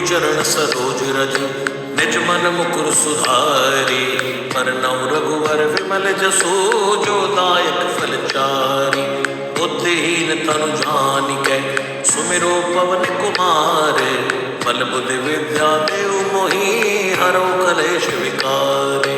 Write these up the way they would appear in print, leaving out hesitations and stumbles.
चरण सरोज रज निज मन मुकुर सुधारी। परनौ रघुवर विमल जसो जो दायक फल चारि। बुद्धिहीन तनु जानिकै सुमिरो पवन कुमार। बल बुद्धि विद्या देहु मोहि हरौ कलेश विकार।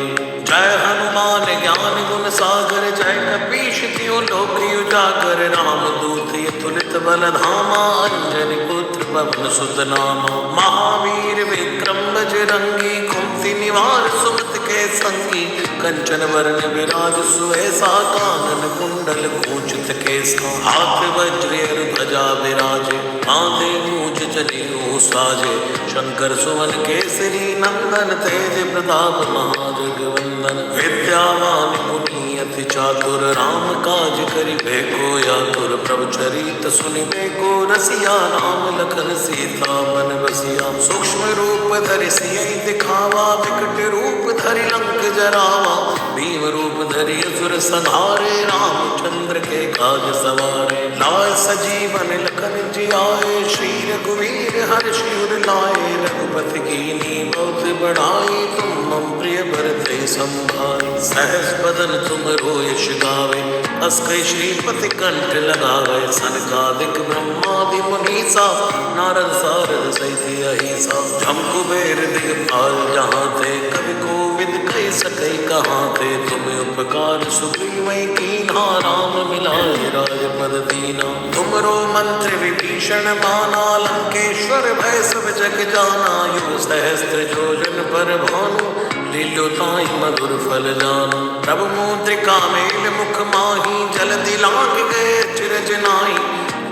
जय हनुमान ज्ञान गुण सागर जय कपीश तिहुँ लोक उजागर। रामदूत अतुलित बल धामा अंजनी पुत्र पवन सुत नामा। महावीर विक्रम बजरंगी कुमति निवार सुमति के संगी। कंचन वरण विराज सुवेसा कानन कुंडल कुंचित केसा। हाथ वज्र ध्वजा विराजे कांधे मूंज जनेऊ साजे। शंकर सुवन केसरी नंदन तेज प्रताप महाजगवंदन। विद्यावान गुणी अति चातुर राम काज करिबे को आतुर। प्रभु चरित सुनिबे को रसिया राम लखन सीता मन बसिया। सूक्ष्म रूप धरि सियहि दिखावा विकट रूप धरि लंक जरावा। भीम रूप धरि असुर संहारे रामचंद्र के काज सवारे। लाए सजीवन लखन जियाए श्री रघुवीर हर्षि उर लाए। रघुपति कीन्ही बहुत बढ़ाई तुम मम प्रिय भरते संभाई। सहस बदन तुम यश गावे अस कई श्रीपति कंठ लगावे। सनकादिक ब्रह्मादि मुनीसा नारद सारद सहित अहिसा। जम कुबेर दिगपाल जहाँ थे कवि कोविद कहि सकै कहाँ थे। तुम उपकार सुग्रीवै कीन्हा राम मिलाए राजपद दीना। तुमरो मंत्र विभीषण माना लंकेश्वर भय सब जग जाना। यो सहस्त्र योजन पर भानु लील्यो ताहि मधुर फल जानु। प्रभु मुद्रिका मेल मुख माही जलधि लांघ गए अचरज नाहि।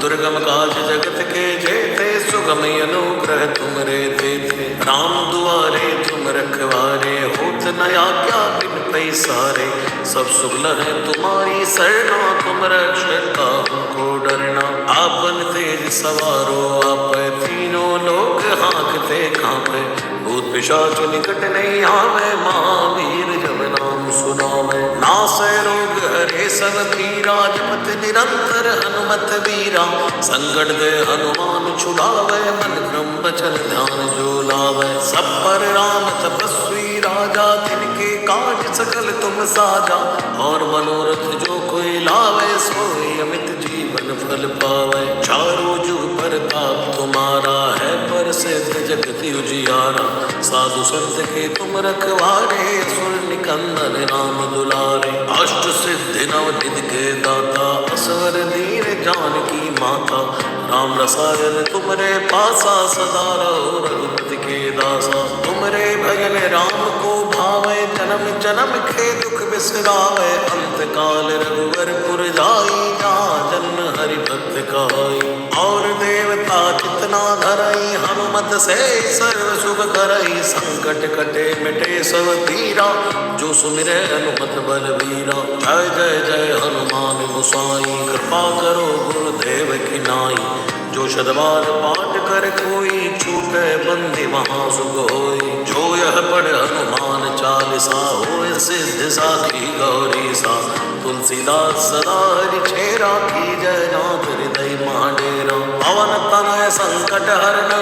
दुर्गम काज जगत के जेते सुगम अनुग्रह तुमरे तेते। राम दुआरे तुम रखवारे होत न आज्ञा बिन पैसारे। सब सुख लहै तुम्हारी सरना तुम रक्षता हमको डरना। आपन तेज सवारो आपै तीनों लोक हाँकते कांपै। भूत पिशाच निकट नहीं आवे महावीर जब नाम सुनावे। नासै रोग हरे सब पीरा जपत निरंतर हनुमत वीरा। संकट दे हनुमान छुड़ावे मन क्रम बचन ध्यान जो लावे। सब पर राम तपस्वी राजा तिनके काज सकल तुम साजा। और मनोरथ जो कोई लावे सोई अमित जीवन फल पावे। चारों जुग प्रताप तुम्हारा है प्रसिद्ध जगत उजियारा। साधु संत के तुम रखवारे सुर निकंदन राम दुलारे। अष्ट सिद्धि नव निधि के दाता असवर दीन जानकी माता। राम रसायन तुमरे पासा सदा रहो रघुपति के दासा। तुमरे भजन राम को भावे जन्म जन्म के दुख बिसरावे। अंत काल रघुवर पुर जाई जहाँ जन्म हरि भक्त कहाई। और देवता जितना धरई हनुमत से सर्व शुभ करई। संकट कटे मिटे सब पीरा जो सुमिरै हनुमत बलबीरा। जय जय जय हनुमान गोसाई कृपा करो गुरुदेव की नाई। जो शतबार पाठ कर कोई छूटे बंदी महासुख होई। जो यह पढ़ हनुमान चालीसा होय सिद्धि साखी गौरी सा। तुलसीदास सदा हरि चेरा की जय नाथ हृदय महाडेरा। पवन तनय संकट हरन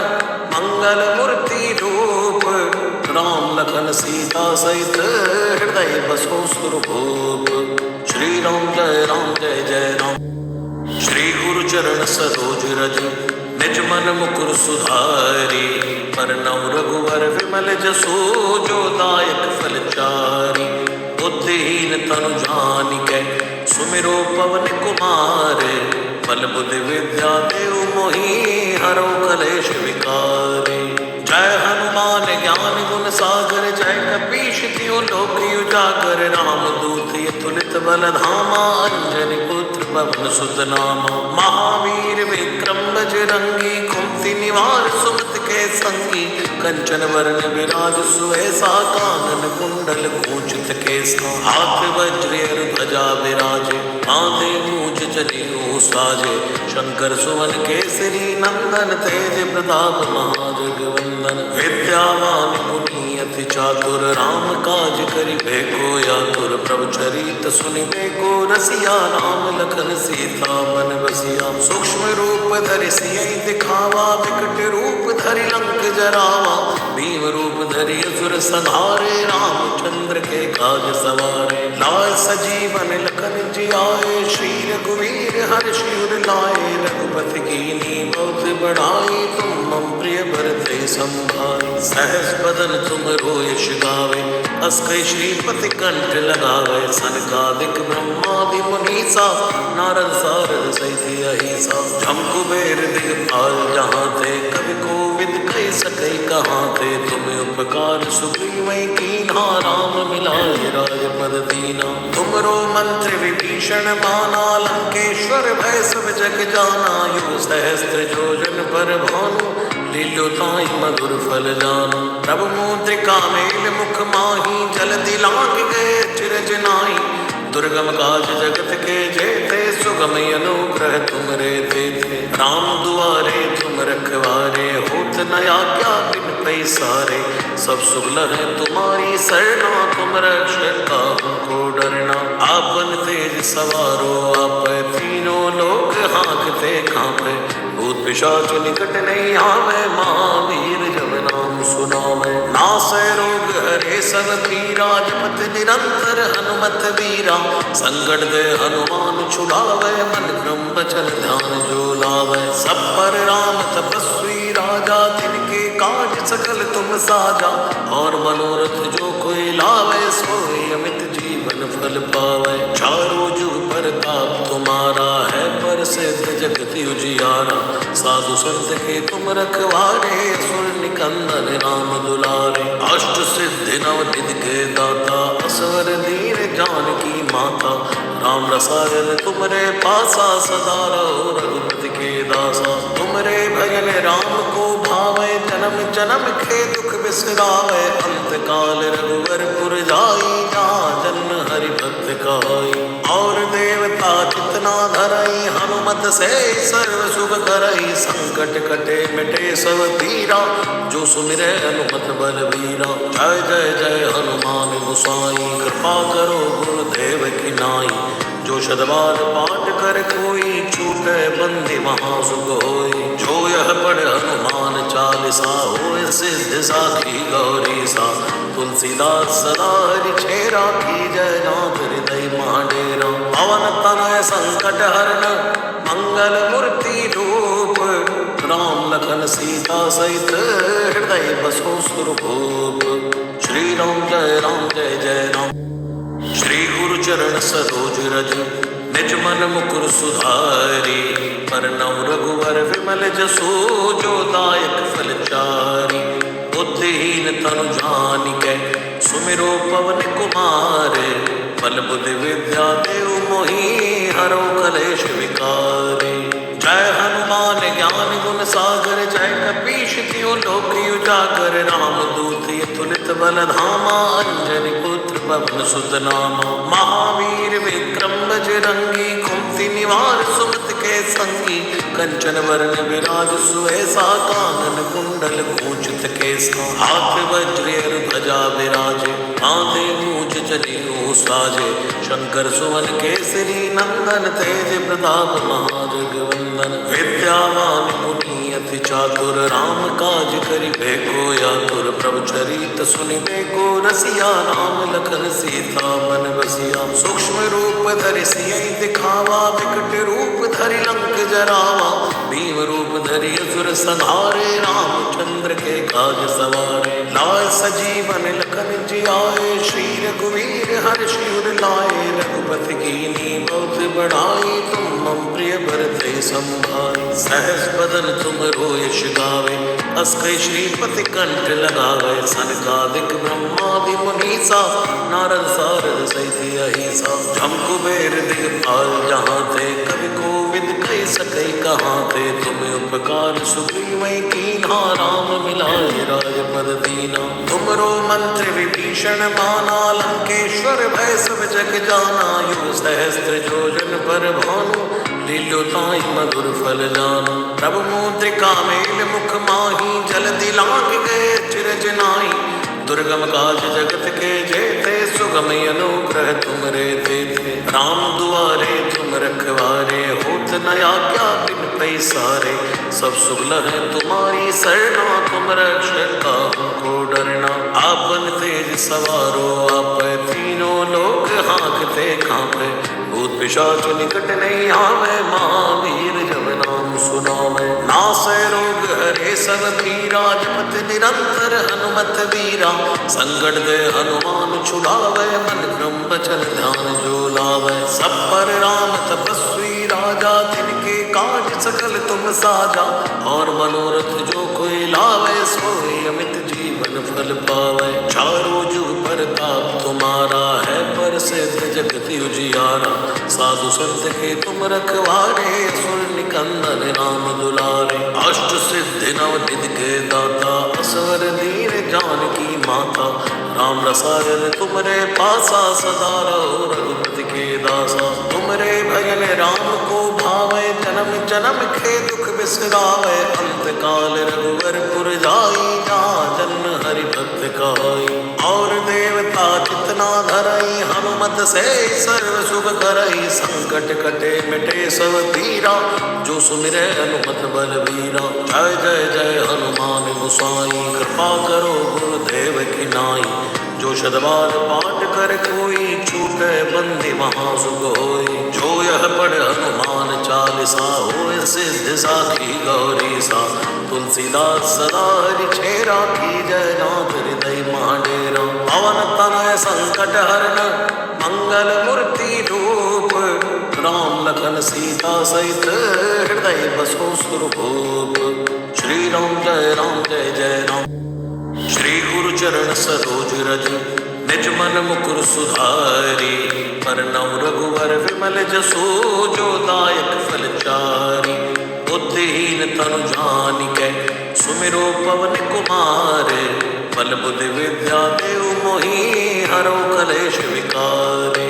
मंगल मूर्ति रूप। राम लखन सीता सहित हृदय बसो सुरभूप। श्री राम जय जय राम। श्री गुरु चरण सरोज रज निज मन मुकुर सुधारी। परनौ रघुवर विमल जसो जो दायक फल चारि। बुद्धिहीन तनु जानिकै सुमिरो पवन कुमार। बल बुद्धि विद्या देहु मोहि हरौ कलेश विकार। जय हनुमान ज्ञान गुण सागर जय कपीश तिहुँ लोक उजागर। रामदूत अतुलित बल धामा अंजनी पुत्र पवन सुत नामा। महावीर विक्रम बजरंगी कुमति निवार सुमति के संगी। कंचन वरण विराज सुवेसा कानन कुंडल कुंचित केसा। हाथ वज्र ध्वजा विराजे कांधे मूंज जनेऊ साजे। शंकर सुवन केसरी नंदन तेज प्रताप महाजगवंदन। विद्यावान गुणी अति चातुर राम काज करिबे को आतुर। प्रभु चरित सुनिबे को रसिया राम लखन सीता मन बसिया। सूक्ष्म रूप धरि सियहि दिखावा विकट रूप धरि लंक जरावा, भीम रूप धरि असुर संहारे, रामचंद्र के काज सवारे। लाए सजीवन लखन जियाए, श्री रघुवीर हर्षि उर लाए। रघुपति कीन्ही बहुत बड़ाई, तुम मम प्रिय भरते संभाई। सहस बदन तुम यश गावे, अस कहि श्रीपति कंठ लगावे। सनकादिक ब्रह्मादि मुनीसा, नारद सारद सहित अहिसा। जम कुबेर दिगपाल जहाँ थे, कवि कोविद कहि सकै कहाँ थे। तुम्हें उपकार सुग्रीवै कीन्हा, राम मिलाए राजपद दीना। तुमरो मंत्र विभीषण माना, लंकेश्वर भय सब जग जाना। युग सहस्त्र योजन पर भानु, लील्यो ताहि मधुर फल जानु। प्रभु मुद्रिका मेल मुख माही, जलधि लांघ गए अचरज नाहि। दुर्गम काज जगत के जेते, सुगम अनुग्रह तुमरे तेते। राम दुआरे तुम रखवारे, होत न आज्ञा बिन पैसारे। सब सुख लहै तुम्हारी सरना, तुम रक्षक हमको डरना। आपन तेज सवारो आपै, तीनों लोक हाँकते कांपै। भूत पिशाच निकट नहीं आवे, महावीर जब नाम सुनावे। नासै रोग हरे सब पीरा, जपत निरंतर हनुमत वीरा। संकट दे हनुमान छुड़ावे, मन क्रम वचन ध्यान जो लावे। सब पर राम तपस्वी राजा, तिनके काज सकल तुम साजा। और मनोरथ जो कोई लावे, सोई अमित जीवन फल पावे। चारों जुग परताप तुम्हारा है, प्रसिद्ध जगत उजियारा। साधु संत के तुम रखवारे, असुर निकंदन राम दुलारे। अष्ट सिद्धि नव निधि के दाता, असवर दीन जानकी माता। राम रसायन तुमरे पासा, सदा रहो रघुपति के दासा। तुमरे भजन राम को भावे, जन्म जन्म के दुख बिसरावे। अंत काल रघुवर पुर जाई, जहाँ जन्म हरि भक्त कहाई। और देवता कितना धरई, हनुमत से सर्व सुख करई। संकट कटे मिटे सब पीरा, जो सुमिरै हनुमत बलवीरा। जय जय जय हनुमान गोसाई, कृपा करो गुरुदेव की नाई। जो शतबार पाठ कर कोई, छूटे बंदी महासुख होई। जो यह पढ़ हनुमान चालीसा, होय सिद्ध साखी गौरी सा। तुलसीदास सदा हरि चेरा, की जय नाथ हृदय महाडेरा। पवन तनय संकट हरन, मंगल मूर्ति रूप। राम लखन सीता सहित, हृदय बसो सुरभूप। श्री राम जय जय राम। श्री गुरु चरण सरोज रज, निज मन मुकुर सुधारी। परनौ रघुवर विमल जसो, जो दायक फल चारि। बुद्धिहीन तनु जानिकै, सुमिरो पवन कुमार। बल बुद्धि विद्या देहु मोहि, हरो कलेश विकारी। जय हनुमान ज्ञान गुण सागर, जय कपीश तिहुँ लोक उजागर। राम दूत तुलित बल धामा, अंजनी पुत्र पवन सुत नामा। महावीर विक्रम बजरंगी, कुमति निवार सुमति के संगी। कंचन वरण विराज सुवेसा, कानन कुंडल कुंचित केसा। हाथ वज्र ध्वजा विराजे, कांधे मूंज जनेऊ साजे। शंकर सुवन केसरी नंदन, तेज प्रताप महाजगवंदन। विद्यावान गुणी अति चातुर, राम काज करिबे को आतुर। प्रभु चरित सुनिबे को रसिया, राम लखन सीता मन बसिया। सूक्ष्म रूप धरि सियहि दिखावा, विकट रूप धरि लंक जरावा। भीम रूप धरि असुर संहारे, रामचंद्र के काज सवारे। लाए सजीवन लखन जियाए, श्री रघुवीर हर्षि उर लाए। रघुपति कीन्ही बहुत बड़ाई, तुम मम प्रिय भरते संभाई। सहस बदन तुम यश गावे, अस कहि श्रीपति कंठ लगावे। सनकादिक ब्रह्मादि मुनीसा, नारद सारद सहित अहिसा। जम कुबेर दिगपाल जहाँ थे, कवि कोविद कहि सकै कहाँ थे। तुम्हें उपकार सुग्रीवै कीन्हा, राम मिलाए राजपद दीना। तुमरो मंत्र विभीषण माना, लंकेश्वर भय सब जग जाना। युग सहस्त्र योजन पर भानु, लील्यो ताहि मधुर फल जानु। प्रभु मुद्रिका मेल मुख माही, जलधि लांघ गए अचरज नाहि। दुर्गम काज जगत के जेते, सुगम अनुग्रह तुमरे तेते। राम दुआरे तुम रखवारे, होत न आज्ञा बिन पैसारे। सब सुख लहै तुम्हारी सरना, तुम तुम रक्षक काहू को डरना। आपन तेज सवारो आप तीनों लोग हाँकते कांपे। भूत पिशाच निकट नहीं आवे महावीर जब नाम सुनावे। नासै रोग हरे सब पीरा जपत निरंतर हनुमत वीरा। संकट दे हनुमान छुड़ावे मन क्रम बचन ध्यान जो लावे। सब पर राम तपस्वी राजा तिनके काज सकल तुम साजा। और मनोरथ जो कोई लावे सोई अमित जीवन फल पावे। चारों जुग प्रताप तुम्हारा है प्रसिद्ध जगत उजियारा। साधु संत के तुम रखवारे सुर निकंदन राम दुलारे। अष्ट सिद्धि नव निधि के दाता असवर दीन जानकी माता। राम रसायन तुमरे पासा सदा रहो रघुपति के दासा। तुमरे भजन राम को भावे जन्म जन्म के दुख बिसरावे। अंत काल रघुवर पुर जाई जहाँ जन्म हरि भक्त कहाई। और देवता जितना धरई हनुमत से सर्व शुभ करई। संकट कटे मिटे सब पीरा जो सुमिरे हनुमत बलवीरा। जय जय जय हनुमान गोसाई कृपा करो गुरुदेव की नाई। जो शतबार पाठ कर कोई छूटे बंदी महासुख होई। जो यह पढ़ हनुमान चालीसा होए सिद्ध साखी गौरी सा। तुलसीदास सदा हरि छेरा की जय नाथ हृदय महाडेरा। पवन तनय संकट हरण मंगल मूर्ति रूप। राम लखन सीता सहित हृदय बसो सुरभूप। श्री राम जय जय राम। श्री गुरु चरण सरोज रज निज मन मुकुर सुधारी। परनौ रघुवर विमल जसो जो दायक फल चारि। बुद्धिहीन तनु जानिकै सुमिरो पवन कुमार। बल बुद्धि विद्या देव मोहि हरौ कलेश विकार।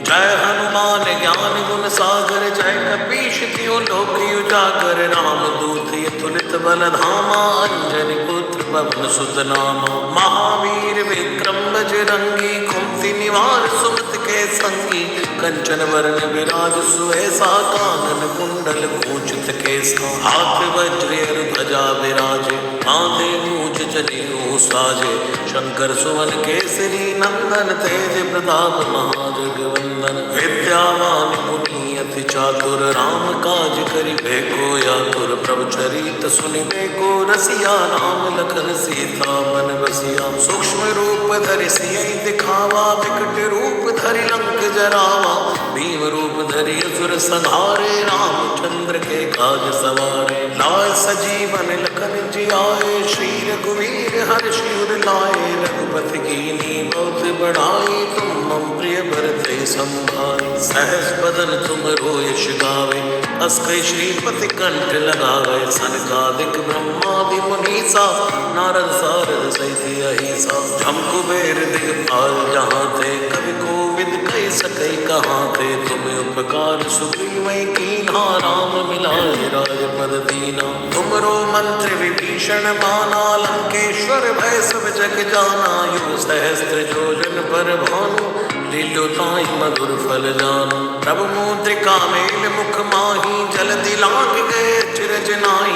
जय हनुमान ज्ञान गुण सागर जय कपीश तिहुँ लोक उजागर। राम दूत तुलित बल धामा अंजनी पुत्र पवन सुत नामा। महावीर विक्रम बजरंगी कुमति निवार सुमति के संगी। कंचन वरण विराज सुवेसा कानन कुंडल कुंचित केसा। हाथ वज्र ध्वजा विराजे कांधे मूज जनेऊ साजे। शंकर सुवन केसरी नंदन तेज प्रताप महाजगवंदन। विद्यावान मुनि अति चातुर राम काज करिबे को आतुर। प्रभु चरित सुनिबे को रसिया राम लखन सीता मन बसिया। सूक्ष्म रूप धरि सियहि दिखावा विकट रूप धरि लंक जरावा। भीम रूप धरि असुर संहारे रामचंद्र के काज सवारे। लाय सजीवन लखन जियाए श्री रघुवीर हर्षि उर लाए। रघुपति कीन्ही बहुत बड़ाई तुम मम प्रिय भरते संभाई। सहस बदन तुम रोयश गावे अस कई श्रीपति कंठ लगावे। सनकादिक ब्रह्मादि मुनीसा नारद सारद सहित अहिसा। जम कुबेर दिगपाल जहाँ थे कवि कोविद कहि सकै कहाँ थे। तुम्हें उपकार सुग्रीवै कीन्हा राम मिलाए राजपद दीना। तुमरो मंत्र विभीषण माना लंकेश्वर भय सब जग जाना। युग सहस्त्र योजन पर भानु लील्यो ताहि मधुर फल जानु। प्रभु मुद्रिका मेल मुख माही जल दिलांग गए चिरज नाई।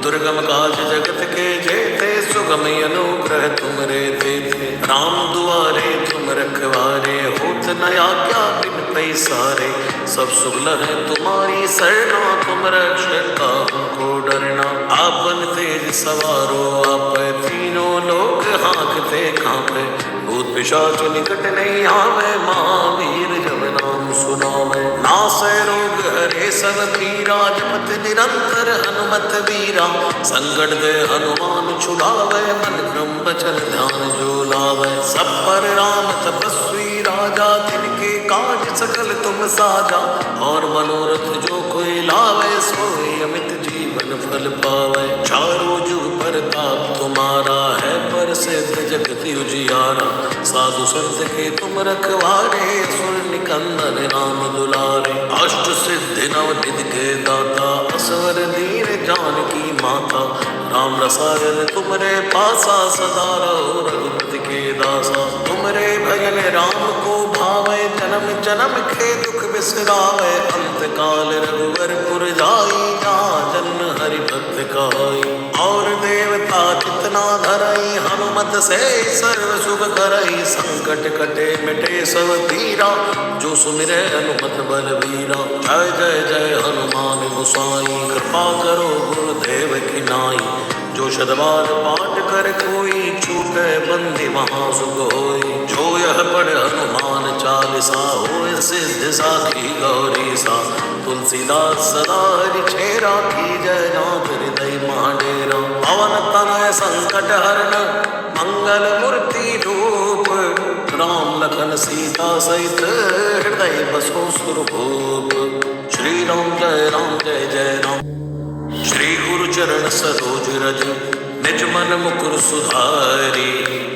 दुर्गम काज जगत के जेते सुगम अनुग्रह तुमरे देते। राम दुआरे तुम रखवारे होत न आज्ञा बिन पैसारे। सब सुगल है तुम्हारी सरना तुम रक्षक काहू को डरना। आपन तेज सवारो आप तीनों लोग हाँकते कांपे। भूत पिशाच निकट नहीं आवे महावीर जब नाम सुनावे। नासै रोग हरे सब पीरा जपत निरंतर हनुमत वीरा। संकट दे हनुमान छुड़ावे मन क्रम बचन ध्यान जो लावे। सब पर राम तपस्वी राजा तिनके काज सकल तुम साजा। और मनोरथ जो कोई लावे सोई अमित जीवन फल पावे। चारों जुग प्रताप तुम्हारा है प्रसिद्ध जगत उजियारा। साधु संत के तुम रखवारे सुर निकंदन राम दुलारे। अष्ट सिद्धि नव निधि के दाता असवर दीन जानकी माता। राम रसायन तुमरे पासा सदा रहो रघुपति के दासा। तुमरे भजन राम को भावे जन्म जन्म के दुख बिसरावे, अंत काल रघुवर पुर जाई, जहाँ जन्म हरि भक्त कहाई। और देवता कितना धरई, हनुमत से सर्व सुख करई, संकट कटे मिटे सब पीरा, जो सुमिरै हनुमत बलबीरा। जय जय जय हनुमान गोसाई, कृपा करो गुरुदेव की नाई, जो शतबार पाठ कर कोई, छूटे बंदी महासुख होई। जो यह पढ़ हनुमान चालीसा, होय सिद्धि साखी गौरी सा, तुलसीदास सदा हरि छेरा, की जय नाथ हृदय महाडेरा। पवन तनय संकट हरण, मंगल मूर्ति रूप, राम लखन सीता सहित हृदय बसो सुरभूप। श्री राम जय जय राम। श्री गुरु चरण सरोज रज, निज मन मुकुर सुधारी,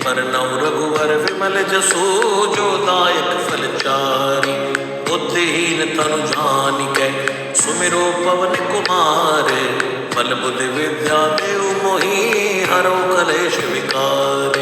बरनउँ रघुवर विमल जसु, जो दायक फल चारि। बुद्धिहीन तनु जानिकै, सुमिरो पवन कुमार, बल बुद्धि विद्या देहु मोहि, हरौ कलेश विकार।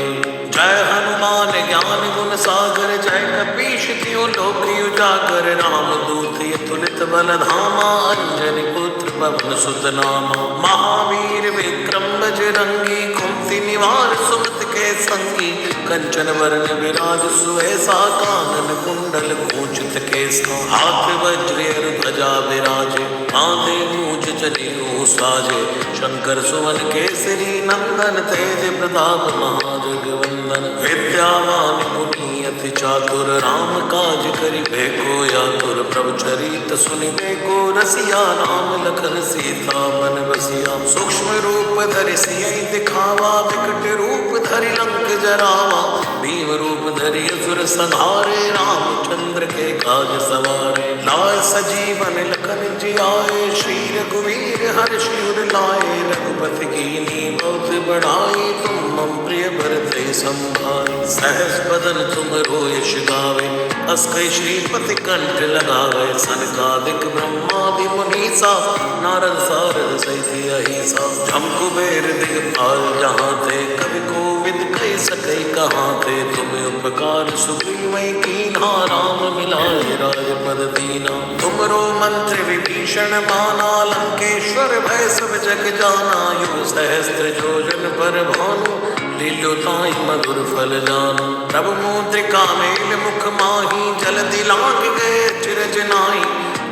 जय हनुमान ज्ञान गुण सागर, जय कपीश तिहुँ लोक उजागर। रामदूत अतुलित बल धामा, अंजनी पुत्र पवन सुत नामा। महावीर विक्रम बजरंगी, कुमति निवार सुमति के संगी। कंचन वरण विराज सुवेसा, कानन कुंडल कुंचित केसा। हाथ वज्र ध्वजा विराजे, कांधे मूज जनेऊ साजे। शंकर सुवन केसरी नंदन, तेज प्रताप महाजगवंदन। विद्यावान गुणी अति चातुर, राम काज करिबे को आतुर। प्रभु चरित सुनिबे को रसिया, राम लखन सीता मन बसिया। सूक्ष्म रूप धरि सियहि दिखावा, विकट रूप धरि लंक जरावा। भीम रूप धरि असुर संहारे, रामचंद्र के काज सवारे। लाए सजीवन लखन जियाए, श्री रघुवीर हर्षि उर लाए। रघुपति कीन्ही बहुत बढ़ाई, तुम मम प्रिय भरते संभाई। सहस बदन तुम यश गावे, अस कई श्रीपति कंठ लगावे। सनकादिक ब्रह्मादि मुनीसा, नारद सारद सहित अहिसा। जम कुबेर दिगपाल जहाँ थे, कवि कोविद कहि सकै कहाँ थे। तुम उपकार सुग्रीवै कीन्हा, राम मिलाए राजपद दीना। तुमरो मंत्र विभीषण माना, लंकेश्वर भय सब जग जाना। युग सहस्त्र योजन पर भानु, लील्यो ताहि मधुर फल जानु। प्रभु मुद्रिका मेल मुख माही, जलधि लांघ गए अचरज नाहि।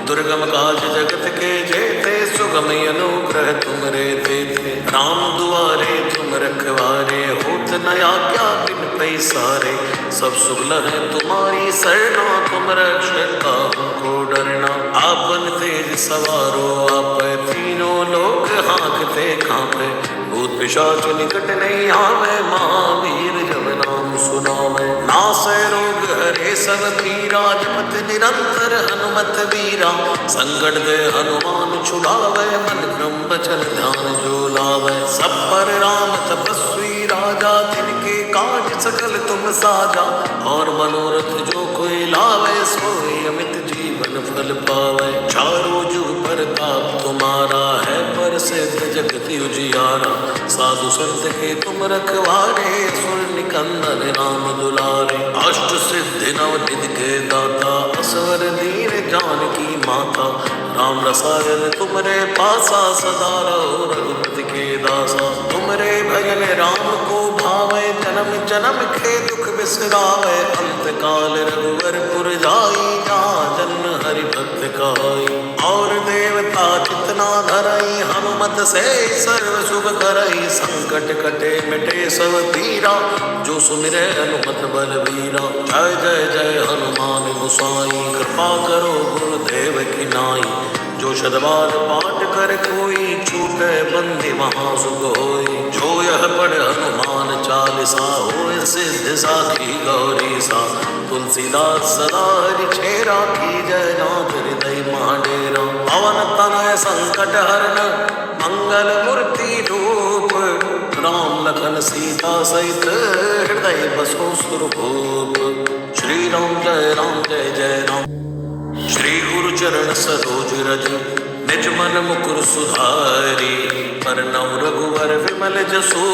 दुर्गम काज जगत के जेते, सुगम अनुग्रह तुमरे तेते। राम दुआरे तुम रखवारे, होत न आज्ञा बिन पैसारे। सब सुख लहै तुम्हारी सरना, तुम रक्षक काहू को डरना। आपन तेज सवारो आपै, तीनों लोक हाँकते कांपै। भूत पिशाच निकट नहीं आवे, महावीर जब नाम सुनावे। नासै रोग हरे सब पीरा, जपत निरंतर हनुमत वीरा। संकट दे हनुमान छुड़ावे, मन क्रम बचन ध्यान जो लावे। सब पर राम तपस्वी राजा, तिनके काज सकल तुम साजा। और मनोरथ जो कोई लावे, सोई अमित जीवन फल पावे। चारों जुग परताप तुम्हारा है, प्रसिद्ध जगत उजियारा। साधु संत के तुम रखवारे, सुर निकंदन राम दुलारे। अष्ट सिद्धि नव निधि के दाता, असवर दीन जानकी माता। राम रसायन तुमरे पासा, सदा रहो रघुपति के दासा। तुमरे भजन राम को भावे, जन्म जन्म के दुख बिसरावे। अंत काल रघुवर पुर जाई, जहाँ जन्म हरि भक्त कहाई। और देवता कितना धरई, हनुमत से सर्व सुख करई। संकट कटे मिटे सब पीरा, जो सुमिरै हनुमत बलबीरा। जय जय जय हनुमान गोसाई, कृपा करो गुरुदेव की नाई। जो शतबार पाठ कर कोई, छूटे बंदी महासुख होई। जो यह पढ़ हनुमान चालीसा, होय सिद्धि साखी गौरी सा। तुलसीदास सदा हरि छेरा, की जय नाथ हृदय महाडेरा। पवन तनय संकट हरण, मंगल मूर्ति रूप, राम लखन सीता सहित हृदय बसो सुरभूप। श्री राम जय राम। श्री गुरु चरण सरोज रज, निज मन मुकुर सुधारी। बरनउँ रघुवर विमल जसु,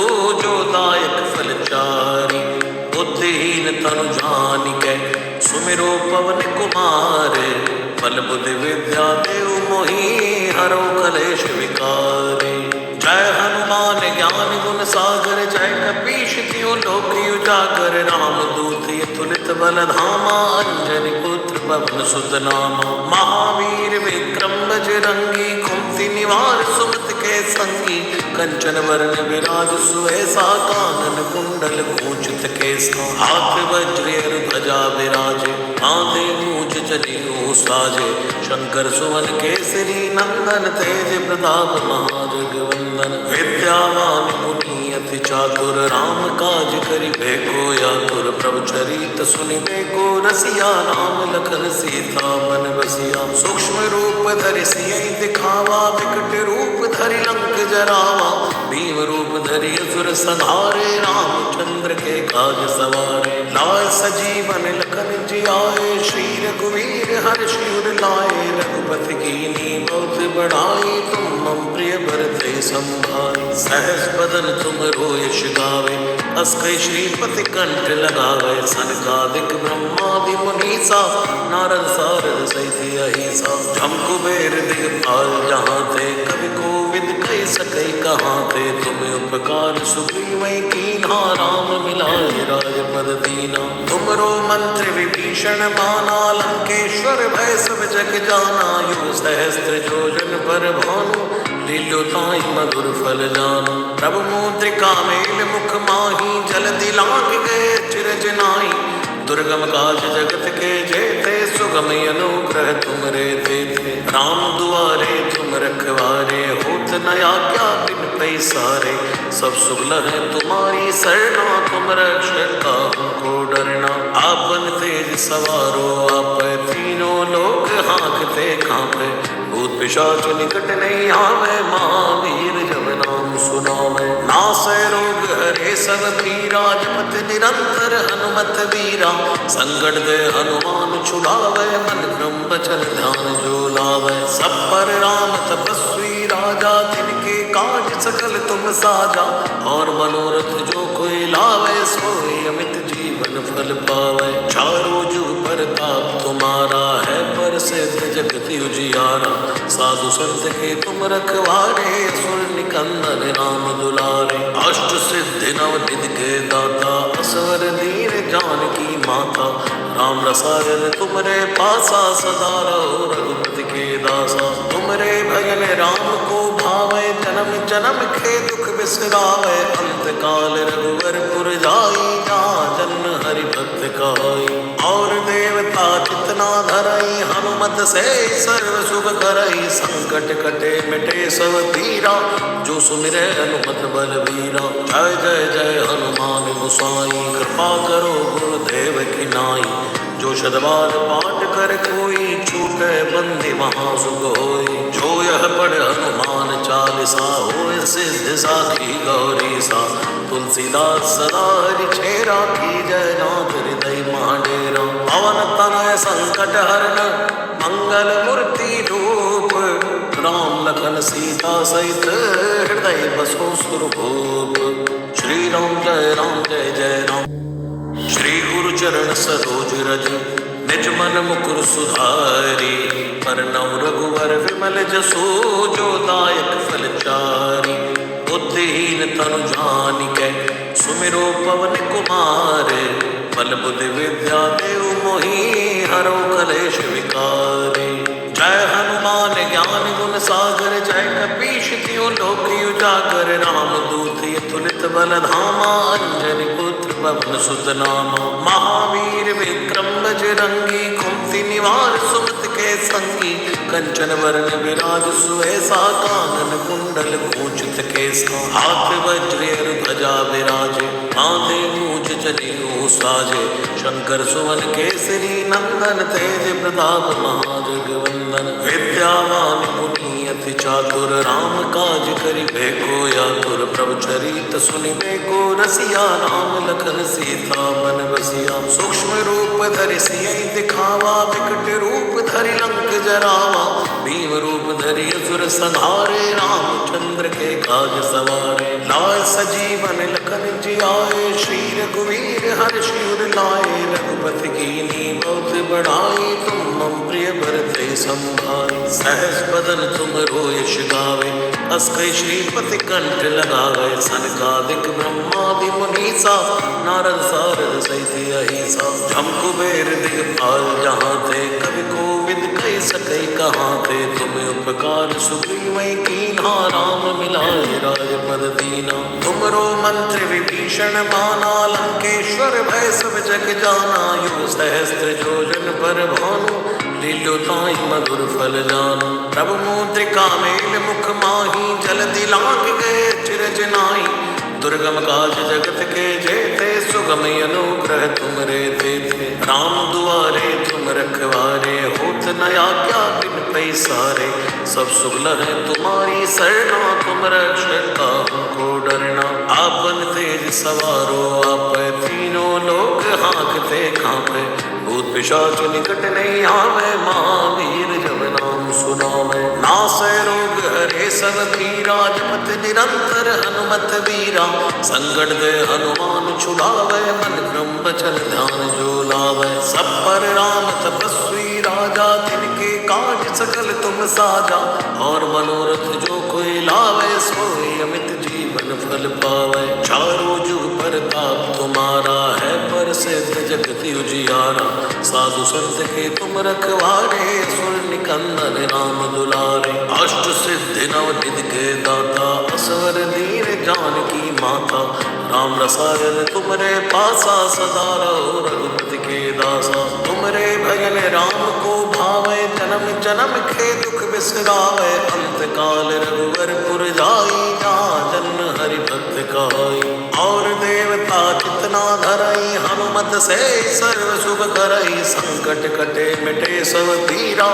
जो दायक फल चारि। बुद्धिहीन तनु जानिकै, सुमिरो पवन कुमार। बल बुद्धि विद्या देव मोहि हरो कलेश विकारे। जय हनुमान ज्ञान गुण सागर जय कपीश तियो लोक उजागर। रामदूत अतुलित बल धामा अंजनी पुत्र पवन सुत नामा। महावीर विक्रम बजरंगी कुमति निवार सुमति के संगी। कंचन वरण विराज सुवेसा कानन कुंडल कुंचित केसा। हाथ वज्र ध्वजा विराजे कांधे मूज जनेऊ साजे। शंकर सुवन केसरी नंदन तेज प्रताप महाजगवंदन। विद्यावान मुनि अति चातुर राम काज करिबे को आतुर। प्रभु चरित सुनिबे को रसिया राम लखन सीता मन बसिया। सूक्ष्म रूप धरि सियहि दिखावा विकट रूप धरि लंक जरावा। भीम रूप धरि असुर संहारे रामचंद्र के काज सवारे। लाय सजीवन लखन जियाए श्री रघुवीर हर्ष उर लाए। रघुपति कीन्ही बहुत बढ़ाई तुम मम प्रिय भरते संभाई। सहस बदन तुम यश गावे अस कई श्रीपति कंठ लगावे। सनकादिक ब्रह्मादि मुनीसा नारद सारद सहित अहिसा। जम कुबेर दिगपाल जहाँ थे कवि कोविद कह सकै कहाँ थे। तुम उपकार सुग्रीवै कीन्हा राम मिलाए राजपद दीना। तुमरो मंत्र विभीषण माना लंकेश्वर भय सब जग जाना। युग सहस्त्र योजन पर भानु लील्यो ताहि मधुर फल जानु। प्रभु मुद्रिका मेल मुख माही जलधि लांघ गए अचरज नाहि। दुर्गम काज जगत के जेते सुगम अनुग्रह तुमरे तेते। राम दुआरे तुम रखवारे होत न आज्ञा बिन पैसारे। सब सुगल है तुम्हारी सरना तुम रक्षक हमको डरना। आपन तेज सवारो आप तीनों लोक हाँकते कांपे। भूत पिशाच निकट नहीं आवे महावीर जब नाम सुनावे। नासै रोग हरे सब पीरा जपत निरंतर हनुमत वीरा। संकट दे हनुमान छुड़ावे मन क्रम बचन ध्यान जो लावे। सब पर राम तपस्वी राजा तिनके काज सकल तुम साजा। और मनोरथ जो कोई लावे सोई अमित जीवन फल पावे। चारों जुग प्रताप तुम्हारा है प्रसिद्ध जगत उजियारा। साधु संत के तुम रखवारे सुर निकंदन राम दुलारे। अष्ट सिद्धि नव निधि के दाता असवर दीन जानकी माता। राम रसायन तुमरे पासा सदा रहो रघुपति के दासा। तुमरे भजन राम को भावे जन्म जन्म के दुख बिसरावे। अंत काल रघुवर पुर जाई जहाँ जन्म हरि भक्त कहाई। और देवता जितना धरई हनुमत से सर्व सुख करई। संकट कटे मिटे सब पीरा जो सुमिरे हनुमत बलवीरा। जय जय जय हनुमान गोसाई कृपा करो गुरुदेव की नाई। जो शतबार पाठ कर कोई छूटे बंदी महा सुख होई। जो यह पढ़ हनुमान चालीसा होय सिद्ध साखी गौरी सा। तुलसीदास सदा हरि छेरा की जय नाथ हृदय महाडेरा। पवन तनय संकट हरण मंगल मूर्ति रूप। राम लखन सीता सहित हृदय बसो सुरभूप। श्री राम जय जय राम। श्री गुरु चरण सरोज रज निज मन मुकुर सुधारी। परनौ रघुवर विमल जसो जो दायक फल चारि। बुद्धिहीन तनु जानिकै सुमिरो पवन कुमार। बल बुद्धि विद्या देव मोहि हरो कलेश विकारे। जय हनुमान ज्ञान गुण सागर जय कपीश तियो लोक उजागर। रामदूत अतुलित बल धामा अंजनी पुत्र पवन सुत नामा। महावीर विक्रम बजरंगी कुमति निवार सुमति के संगी। कंचन वरण विराज सुवेसा कानन कुंडल कुंचित केसा। हाथ वज्र ध्वजा विराजे कांधे मूज जनेऊ साजे। शंकर सुवन केसरी नंदन तेज प्रताप महाजगवंदन। विद्यावान मुनि अति चातुर राम काज करिबे को आतुर। प्रभु चरित सुनिबे को रसिया राम लखन सीता मन बसिया। सूक्ष्म रूप धरि सियहि दिखावा विकट रूप धरि लंक जरावा। भीम रूप धरि असुर संहारे रामचंद्र के काज सवारे। लाय सजीवन लखन जियाए श्री रघुवीर हर्ष उर लाए, रघुपति कीन्ही बहुत बढ़ाई, तुम मम प्रिय भरते संभाई। सहस बदन तुम यश गावे, अस कई श्रीपति कंठ लगावे। सनकादिक ब्रह्मादि मुनीसा, नारद सारद सहित अहिसा। जम कुबेर दिगपाल जहाँ थे, कवि कोविद कह सके कहाँ थे। तुम्हें उपकार सुग्रीवै कीन्हा, राम मिलाए राजपद दीना। तुमरो मंत्र विभीषण माना, लंकेश्वर भय सब जग जाना। यो सहस्त्र योजन पर भानु, लील्यो ताहि मधुर फल जानु। प्रभु मुद्रिका मेल मुख माही, जलधि लांघ गए अचरज नाहि। दुर्गम काज जगत के जेते, सुगम अनुग्रह तुमरे तेते। राम दुआरे तुम रखवारे, होत न आज्ञा बिन पैसारे। सब सुख लहै तुम्हारी सरना, तुम रक्षक हमको डरना। आपन तेज सवारो आपै, तीनों लोक हाँकते कांपै। भूत पिशाच निकट नहीं आवे, महावीर जब नाम सुनावे। नासै रोग हरे सब पीरा, जपत निरंतर हनुमत वीरा। संकट दे हनुमान छुड़ावे, मन क्रम बचन ध्यान जो लावे। सब पर राम तपस्वी राजा, तिनके काज सकल तुम साजा। और मनोरथ जो कोई लावे, सोई अमित जीवन फल पावे। चारों जुग परताप तुम्हारा है, प्रसिद्ध जगत उजियारा। साधु संत के तुम रखवारे, सुर निकंदन राम दुलारे। अष्ट सिद्धि नव निधि के दाता, असवर दीन जानकी माता। राम रसायन तुमरे पासा, सदा रहो रघुपति के दासा। तुमरे भजन राम को भावे, जन्म जन्म के दुख बिसरावे। अंत काल रघुवर पुर जाई, जहाँ जन्म हरि भक्त कहाई। और देवता कितना धरई, हनुमत से सर्व शुभ करई। संकट कटे मिटे सब पीरा,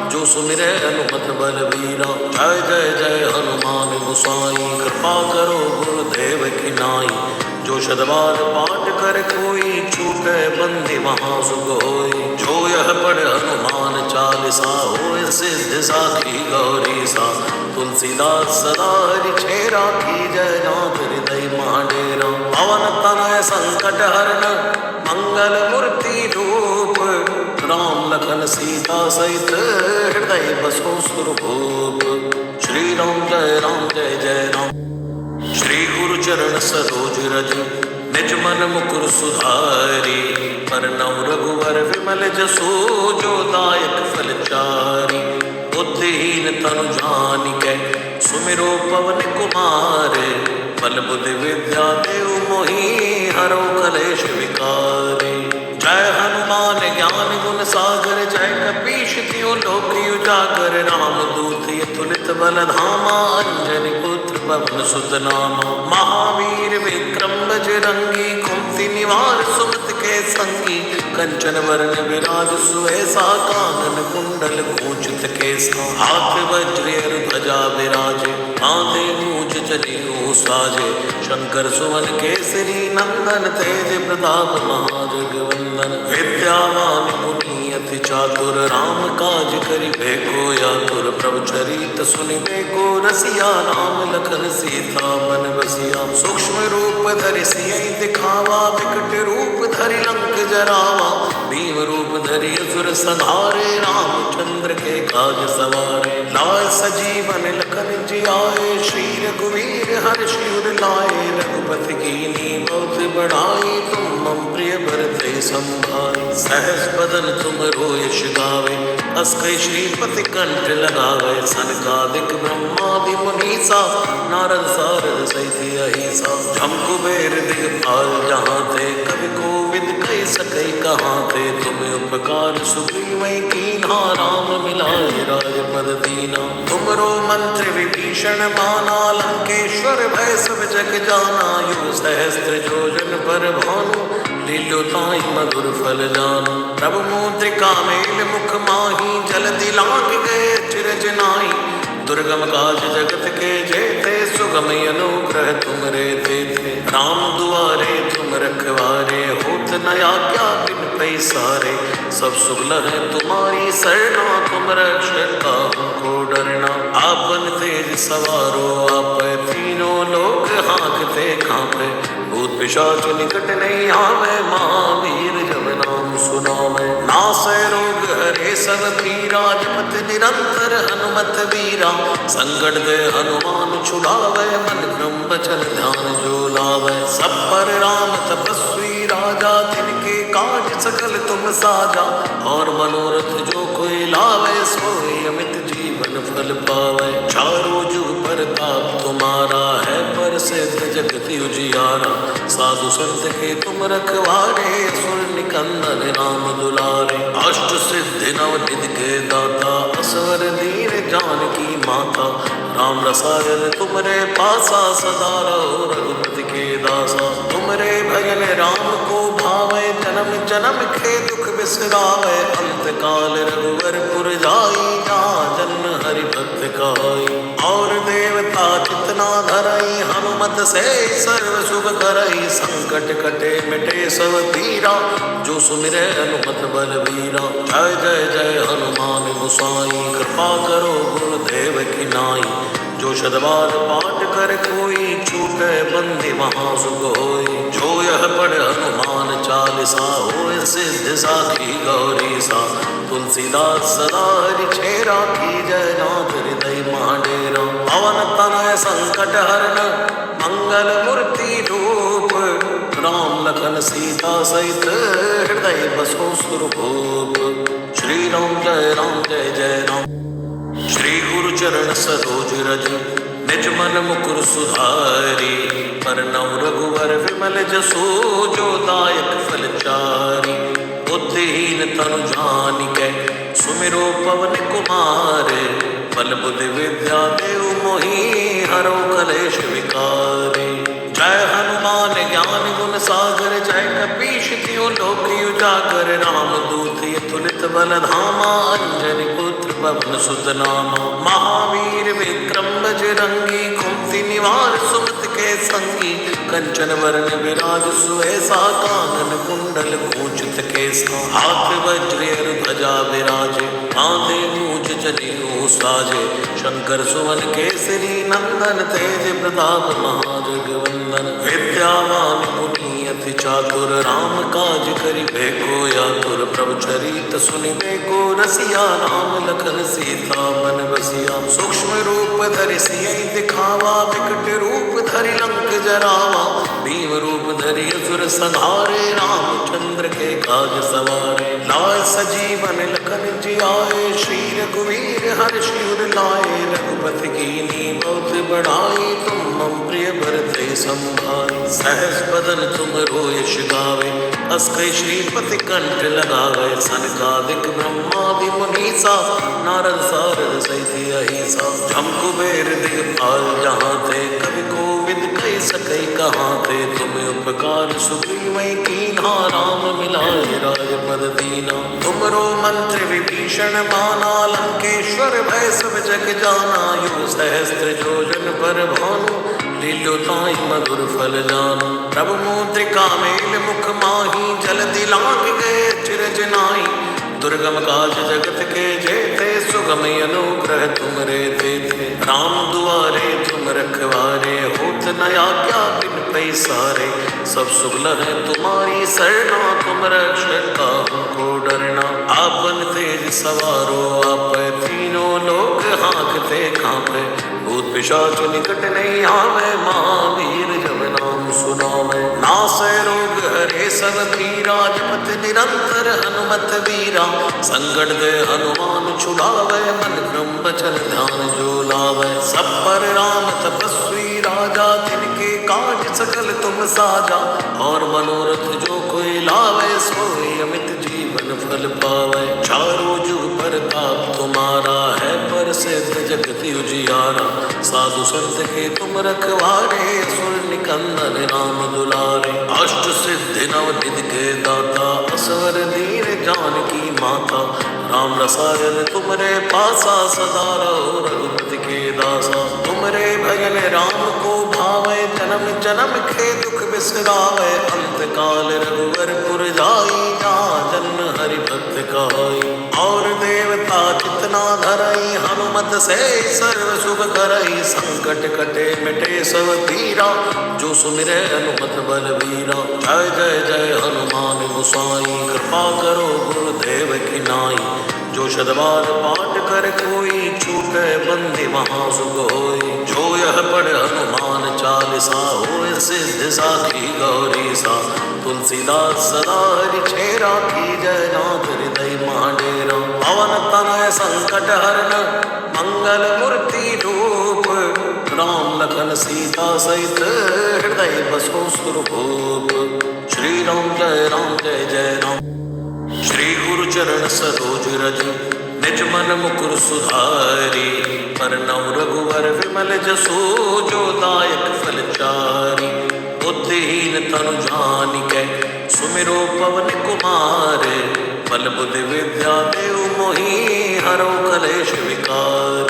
जो सुमिरे हनुमत बलवीरा। जय जय जय हनुमान गोसाई, कृपा करो गुरुदेव की नाई। जो शतबार पाठ कर कोई, छूटे बंदी महासुख होई। जो यह पढ़ हनुमान चालीसा, होय सिद्धि साखी गौरी सा। तुलसीदास सदा हरि चेरा, की जय नाथ हृदय महाडेरा। पवन तनय संकट हरन, मंगल मूर्ति रूप। राम लखन सीता सहित, हृदय बसो सुरभूप। श्री राम जय राम। श्री गुरु चरण सरोज रज, निज मन मुकुर सुधारी। परनौ रघुवर विमल जसु, जो दायक फल चारि। बुद्धिहीन तनु जानिकै, सुमिरो पवन कुमार। बल बुद्धि विद्या देहु मोहि, हरौ कलेश विकार। जय हनुमान ज्ञान गुण सागर, जय कपीश तिहुँ लोक उजागर। रामदूत अतुलित बल धामा, अंजनी पुत्र पवन सुत नामा। महावीर विक्रम बजरंगी, कुमति निवार सुमति के संगी। कंचन वरण विराज सुवेसा, कानन कुंडल कुंचित केसा। हाथ वज्र ध्वजा विराजे, कांधे मूंज जनेऊ साजे। शंकर सुवन केसरी नंदन, तेज प्रताप महाजगवंदन। विद्यावान गुणी अति चातुर, राम काज करिबे को आतुर। प्रभु चरित सुनिबे को रसिया, राम लखन सीता मन बसिया। सूक्ष्म रूप धरि सियहि दिखावा, विकट रूप धरि लंक जरावा। भीम रूप धरि असुर संहारे, रामचंद्र के काज सवारे। लाय सजीवन लखन जियाए, श्री रघुवीर हर्ष उर लाए। रघुपति कीन्ही बहुत बढ़ाई, तुम मम प्रिय भरते संभाई। सहस बदन तुम यश गावे, अस कई श्रीपति कंठ लगावे। सनकादिक ब्रह्मादि मुनीसा, नारद सारद सहित अहिसा। जम कुबेर दिगपाल जहाँ थे, कवि कोविद कह सके कहाँ थे। तुम्हें उपकार सुग्रीवै कीन्हा, राम मिलाए राजपद दीना। तुमरो मंत्र विभीषण माना, लंकेश्वर भय सब जग जाना। यो सहस्त्र योजन पर भानु, लील्यो ताहि मधुर फल जानु। प्रभु मुद्रिका मेल मुख माही, जलधि लांघ गए अचरज नाहि। दुर्गम काज जगत के जेते, सुगम अनुग्रह तुमरे तेते। राम दुआरे तुम रखवारे, होत न आज्ञा बिन पैसारे। सब सुख लहै तुम्हारी सरना, तुम रक्षक हमको डरना। आपन तेज सवारो आपै, तीनों लोक हाँकते कांपै। भूत पिशाच निकट नहीं आवे, महावीर जब नाम सुनावे। नासै रोग हरे सब पीरा, जपत निरंतर हनुमत वीरा। संकट दे हनुमान छुड़ावे, मन क्रम बचन ध्यान जो लावे। सब पर राम तपस्वी राजा, तिनके काज सकल तुम साजा। और मनोरथ जो कोई लावे, सोई अमित जीवन फल पावे। चारों जुग प्रताप तुम्हारा है, प्रसिद्ध जगत उजियारा। साधु संत के तुम रखवारे, सुर निकंदन राम दुलारे। अष्ट सिद्धि नव निधि के दाता, असवर दीन जानकी माता। राम रसायन तुमरे पासा, सदा रहो रघुपति के दासा। तुमरे भजन राम को भावे, जन्म जन्म के दुख बिसरावे। अंत काल रघुवर पुर जाई, जहाँ जन्म हरि भक्त कहाई। और देवता जितना धरई, हनुमत से सर्व शुभ करई। संकट कटे मिटे सब पीरा, जो सुमिरे हनुमत बलबीरा। जय जय जय हनुमान गोसाई, कृपा करो गुरुदेव की नाई। जो शतबार पाठ कर कोई, छूटे बंदी महासुख होई। जो यह पढ़ हनुमान चालीसा, होय सिद्ध साखी गौरी सा। तुलसीदास सदा हरि चेरा, की जय नाथ हृदय महाडेरा। पवन तनय संकट हरन, मंगल मूर्ति रूप। राम लखन सीता सहित, हृदय बसो सुरभूप। श्री राम जय राम। श्री गुरु चरण सरोज रज, निज मन मुकुर सुधारी। परनौ रघुवर विमल जसो, जो दायक फल चारि। बुद्धिहीन तनु जानिकै, सुमिरो पवन कुमार। बल बुद्धि विद्या देहु मोहि, हरौ कलेश विकार। जय हनुमान ज्ञान गुण सागर, जय कपीश तिहुँ लोक उजागर। राम दूत अतुलित बल धामा, अंजनी पुत्र पवन सुत नामा। महावीर विक्रम बजरंगी, कुमति निवार सुमति के संगी। कंचन वरण विराज सुवेसा, कानन कुंडल कुंचित केसा। हाथ वज्र ध्वजा विराजे, कांधे मूज जनेऊ साजे। शंकर सुवन केसरी नंदन, तेज प्रताप महाजगवंदन। विद्यावान मुनि अति चातुर, राम काज करिबे को आतुर। प्रभु चरित सुनिबे को रसिया, राम लखन सीता मन बसिया। सूक्ष्म रूप धरि सियहि दिखावा, विकट रूप धरि लंक जरावा। भीम रूप धरि असुर संहारे, रामचंद्र के काज सवारे। लाय सजीवन लखन जियाए, श्री रघुवीर हर्षि उर लाए। रघुपति कीन्ही बहुत बड़ाई, तुम मम प्रिय भरते संभाई। सहस बदन तुम यश गावे, अस कई श्रीपति कंठ लगावे। सनकादिक ब्रह्मादि मुनीसा, नारद सारद सहित अहिसा। जम कुबेर दिगपाल जहाँ थे, कवि कोविद कहि सकै कहाँ थे। तुम उपकार सुग्रीवै कीन्हा, राम मिलाए राजपद दीना। तुमरो मंत्र विभीषण माना, लंकेश्वर भय सब जग जाना। युग सहस्त्र योजन पर भानु, लील्यो ताहि मधुर फल जानु। प्रभु मुद्रिका मेल मुख माही, जलधि लांघ गए अचरज नाहि। दुर्गम काज जगत के जेते, सुगम अनुग्रह तुमरे तेते। राम दुआरे तुम रखवारे, होत न आज्ञा बिन पैसारे। सब सुख लहै तुम्हारी सरना, तुम रक्षक काहू डरना। आपन तेज सवारो आपै, तीनों लोक हाँकते कांपै। भूत पिशाच निकट नहीं आवे, महावीर जब नाम सुनावे। नासै रोग हरे सब पीरा, जपत निरंतर हनुमत वीरा। संकट दे हनुमान छुड़ावे, मन क्रम बचन ध्यान जो लावे। सब पर राम तपस्वी राजा, तिनके काज सकल तुम साजा। और मनोरथ जो कोई लावे, सोई अमित जीवन फल पावे। चारों जुग प्रताप तुम्हारा है, प्रसिद्ध जगत उजियारा। साधु संत के तुम रखवारे, सुर निकंदन राम दुलारे। अष्ट सिद्धि नव निधि के दाता, असवर दीन जानकी माता। राम रसायन तुमरे पासा, सदा रहो रघुपति के दासा। तुमरे भजन राम को भावे, जन्म जन्म के दुख बिसरावे। अंत काल रघुवर पुर जाई, जहाँ जन्म हरि भक्त कहाई। और देवता जितना धरई, हनुमत हनुमत से सर्व सुख करई संकट कटे मिटे सब पीरा जो सुमिरे हनुमत बलवीरा। जय जय जय हनुमान गोसाई कृपा करो गुरुदेव की नाई। जो शतबार पाठ कर कोई छूटे बंदी महासुख होई। जो यह पढ़ हनुमान चालीसा होए सिद्ध साखी गौरी सा। तुलसीदास सदा हरि छेरा की जय नाथ हृदय महाडेरा। पवन तनय संकट हरण मंगल मूर्ति रूप राम लखन सीता सहित हृदय बसो सुरभूप। श्री राम जय जय राम। श्री गुरु चरण सरोज रज निज मन मुकुर सुधारी। परनौ रघुवर विमल जसो जो दायक फल चारि। बुद्धिहीन तनु जानिकै सुमिरो पवन कुमार। बल बुद्धि विद्या देहु मोहि हरो कलेश विकार।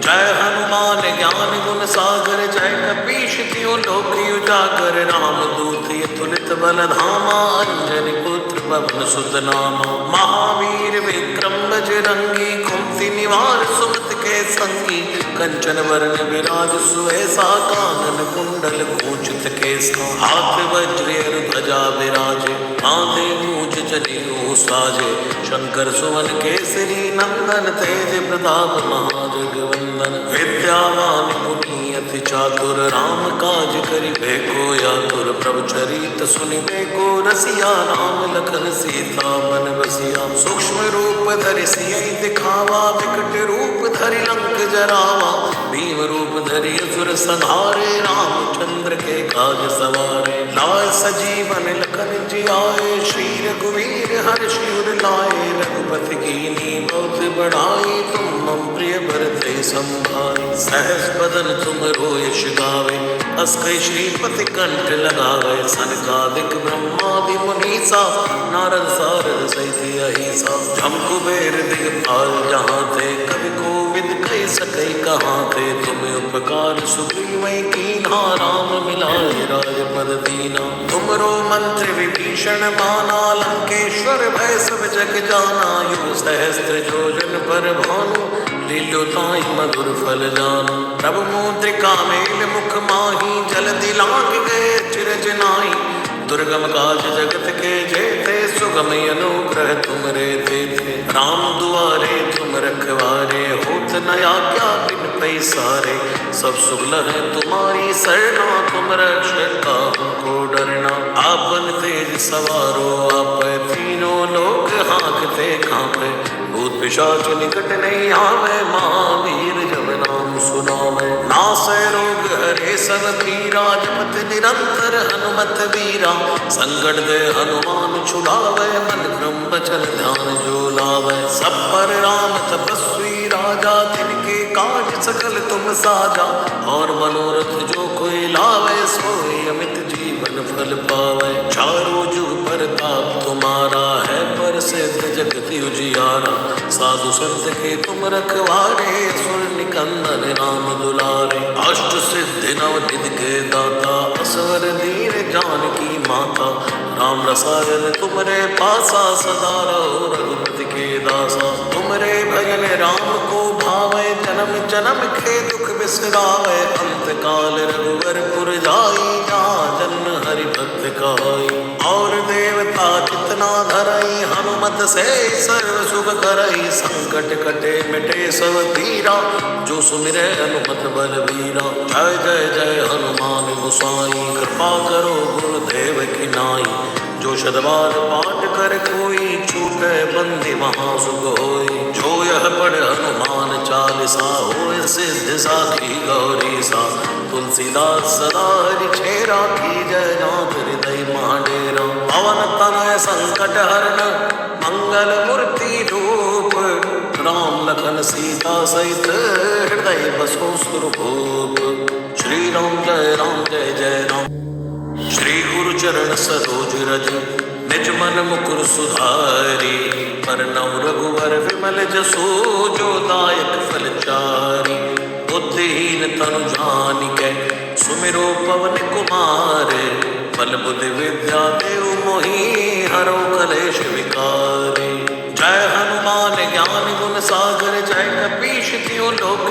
जय हनुमान ज्ञान गुण सागर जय कपीश तिहुँ लोक उजागर। रामदूत अतुलित बल धामा अंजनी पुत्र पवन सुत नामा। महावीर विक्रम बजरंगी कुमति निवार सुमति के संगी। कंचन वरण विराज सुवेसा कानन कुंडल कुंचित केसा। हाथ वज्र ध्वजा विराजे माथे मूंज जनेऊ साजे। शंकर सुवन केसरी नंदन तेज प्रताप महाजगवंदन। विद्यावान गुणी अति चातुर राम काज करिबे को आतुर। प्रभु चरित सुनिबे को रसिया राम लखन सीता मन बसिया। सूक्ष्म रूप धरि सियहि दिखावा विकट रूप धरि लंक जरावा। भीम रूप धरि असुर संहारे रामचंद्र के काज सवारे। लाए सजीवन लखन जियाए श्री रघुवीर हर्षि उर लाए। रघुपति कीन्ही बहुत बढ़ाई तुम मम प्रिय भरते संभाई। सहस बदन तुम यश गावे अस कई श्रीपति कंठ लगावे। सनकादिक ब्रह्मादि मुनीसा नारद सारद सहित अहिसा। जम कुबेर दिगपाल जहाँ थे कवि कोविद कह सकै कहाँ थे। तुम उपकार सुग्रीवै कीन्हा राम मिलाए राजपद दीना। तुमरो मंत्र विभीषण माना लंकेश्वर भय सब जग जाना। यो सहस्त्र योजन पर भानु लील्यो ताहि मधुर फल जानु। प्रभु मुद्रिका मेल मुख माही जल्दी लांघ गए चिरज नाई। दुर्गम काज जगत के जेते सुगम अनुग्रह तुमरे देते। राम दुआरे तुम रखवारे होत न आज्ञा बिन पैसारे। सब सुगल है तुम्हारी सरना तुम रक्षक हमको डरना। आपन तेज सवारो आप तीनों लोग हाँकते कांपे। भूत पिशाच निकट नहीं आवे महावीर जब नाम सुनावे। नासै रोग हरे सब पीरा जपत निरंतर हनुमत वीरा। संकट दे हनुमान छुड़ावे मन क्रम बचन ध्यान जो लावे। सब पर राम तपस्वी राजा तिनके काज सकल तुम साजा। और मनोरथ जो कोई लावे सोई अमित जीवन फल पावे। चारों जुग प्रताप तुम्हारा है प्रसिद्ध जगत उजियारा। साधु संत के तुम रखवारे सुर निकंदन राम दुलारे। अष्ट सिद्धि नव निधि के दाता असवर दीन जानकी माता। राम रसायन तुमरे पासा सदा रहो रघुपति के दासा। तुमरे भजन राम को भावे जन्म जन्म के दुख बिसरावे। अंत काल रघुवर पुर जाई जहाँ जन्म हरि भक्त कहाई। और देवता चितना धरई हनुमत से सर्व सुख करई। संकट कटे मिटे सब पीरा जो सुमिरे हनुमत बलवीरा। जय जय जय हनुमान गोसाई कृपा करो गुरुदेव की नाई। जो शतबार पाठ कर कोई छूटे बंदी महासुख होई। जो यह पढ़ हनुमान चालीसा होए सिद्ध साखी गौरी सा। तुलसीदास सदा हरि छेरा की जय नाथ हृदय महाडेरा। पवन तनय संकट हरण मंगल मूर्ति रूप राम लखन सीता सहित हृदय बसो सुरभूप। श्री राम जय राम। श्री गुरु चरण सरोज रज निज मन मुकुर सुधारी। परनौ रघुवर विमल जसो जो दायक फल चारि। बुद्धिहीन तनु जानिकै सुमिरो पवन कुमार। बल बुद्धि विद्या देहु मोहि हरो कलेश विकार। जय हनुमान ज्ञान गुण सागर जय कपीश तिहुँ लोक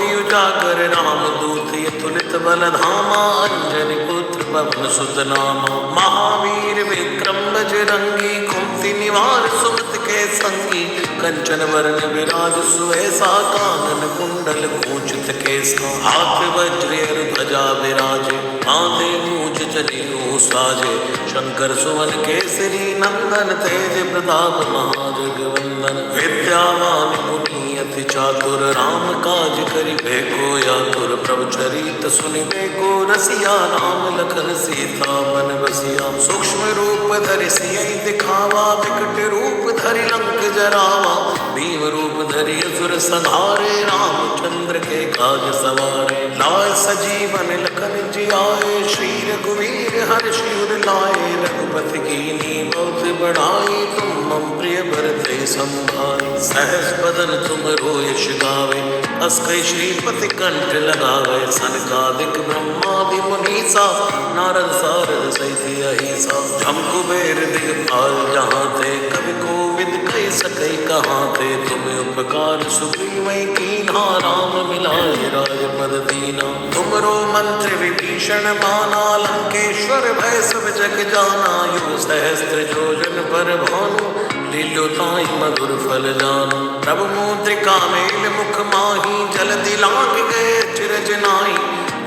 जगत बल धामा, अंजनी पुत्र पवन सुत नामा। महावीर विक्रम बजरंगी, कुमति निवार सुमति के संगी। कंचन वरण विराज सुवेसा, कानन कुंडल कुंचित केसा। हाथ वज्र ध्वजा विराजे, कांधे मूज जनेऊ साजे। शंकर सुवन केसरी नंदन, तेज प्रताप महाजगवंदन। विद्यावान गुणी अति चातुर, राम काज करिबे को आतुर। प्रभु चरित सुनिबे को रसिया, राम लखन सीता मन बसिया। सूक्ष्म रूप धरि सियहि दिखावा, विकट रूप धरि लंक जरावा। भीम रूप धरि असुर संहारे, रामचंद्र के काज सवारे। लाए सजीवन लखन जियाए, श्री रघुवीर हर्षि उर लाए। रघुपति कीन्ही बहुत बढ़ाई, तुम मम प्रिय भरते संभाई। सहस बदन तुम यश गावे, अस कई श्रीपति कंठ लगावे। सनकादिक ब्रह्मादि मुनीसा, नारद सारद सहित अहिसा। जम कुबेर दिगपाल जहाँ थे, कवि कोविद कहि सकै कहाँ थे। तुम्हें उपकार सुग्रीवै कीन्हा, राम मिलाए राजपद दीना। तुमरो मंत्र विभीषण माना, लंकेश्वर भय सब जग जाना। युग सहस्त्र योजन पर भानु, लील्यो ताहि मधुर फल जानु। प्रभु मुद्रिका मेल मुख माही, जलधि लांघ गए अचरज नाहि।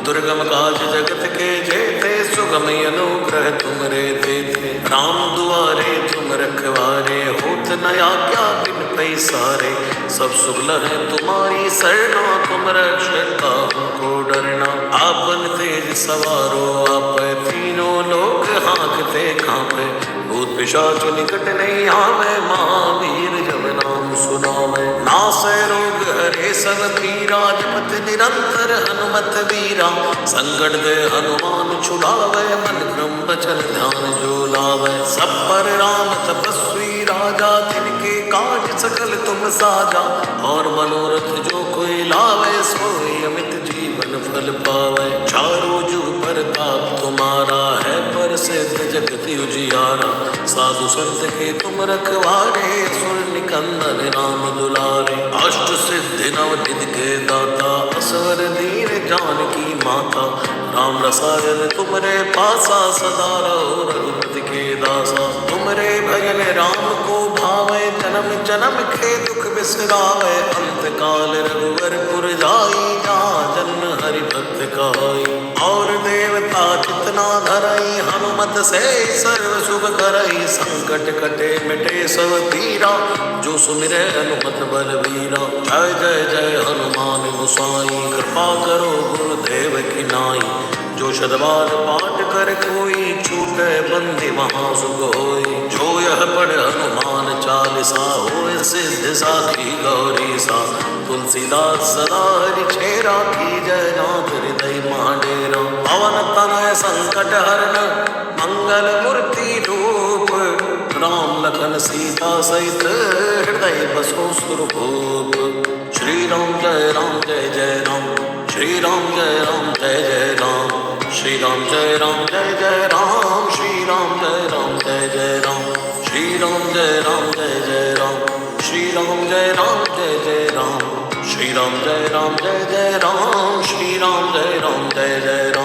दुर्गम काज जगत के जेते, सुगम अनुग्रह तुमरे तेते। राम दुआरे तुम रखवारे, होत न आज्ञा बिन पैसारे। सब सुगल है तुम्हारी सरना, तुम रक्षता हमको डरना। आपन तेज सवारो आप, तीनों लोक हाँकते कांपे। भूत पिशाच निकट नहीं आवे, महावीर जब नाम सुनावे। नासै रोग हरे सब पीरा, जपत निरंतर हनुमत वीरा। संकट दे हनुमान छुड़ावे, मन क्रम बचन ध्यान जो लावे। सब पर राम तपस्वी राजा, तिनके काज सकल तुम साजा। और मनोरथ जो कोई लावे, सोई अमित जीवन फल पावे। चारों जुग परताप तुम्हारा है, प्रसिद्ध जगत उजियारा। साधु संत के तुम रखवारे, सुर निकंदन राम दुलारे। अष्ट सिद्धि नव निधि के दाता, असवर दीन जानकी माता। राम रसायन तुमरे पासा, सदा रहो रघुपति के दासा। तुमरे भजन राम को भावे, जन्म जन्म के दुख बिसरावे। अंत काल रघुवर पुर जाई, जहाँ जन्म हरि भक्त कहाई। और देवता चितना धरई, हनुमत से सर्व शुभ करई। संकट कटे मिटे सब पीरा, जो सुमिरै हनुमत बलवीरा। जय जय जय हनुमान गोसाई, कृपा करो गुरुदेव की नाई। जो शतबार पाठ कर कोई, छूटे बंदी महासुख होई। जो यह पढ़ हनुमान चालीसा, होय सिद्ध साखी गौरी सा। तुलसीदास सदा हरि छेरा, की जय नाथ हृदय महाडेरा। पवन तनय संकट हरन, मंगल मूर्ति रूप। राम लखन सीता सहित, हृदय बसो सुरभूप। श्री राम जय राम, श्री राम जय राम जय जय राम। श्री राम जय जय राम, श्री राम जय जय राम। श्री राम जय जय राम, श्री राम जय जय राम। श्री राम जय जय राम, श्री राम जय जय राम।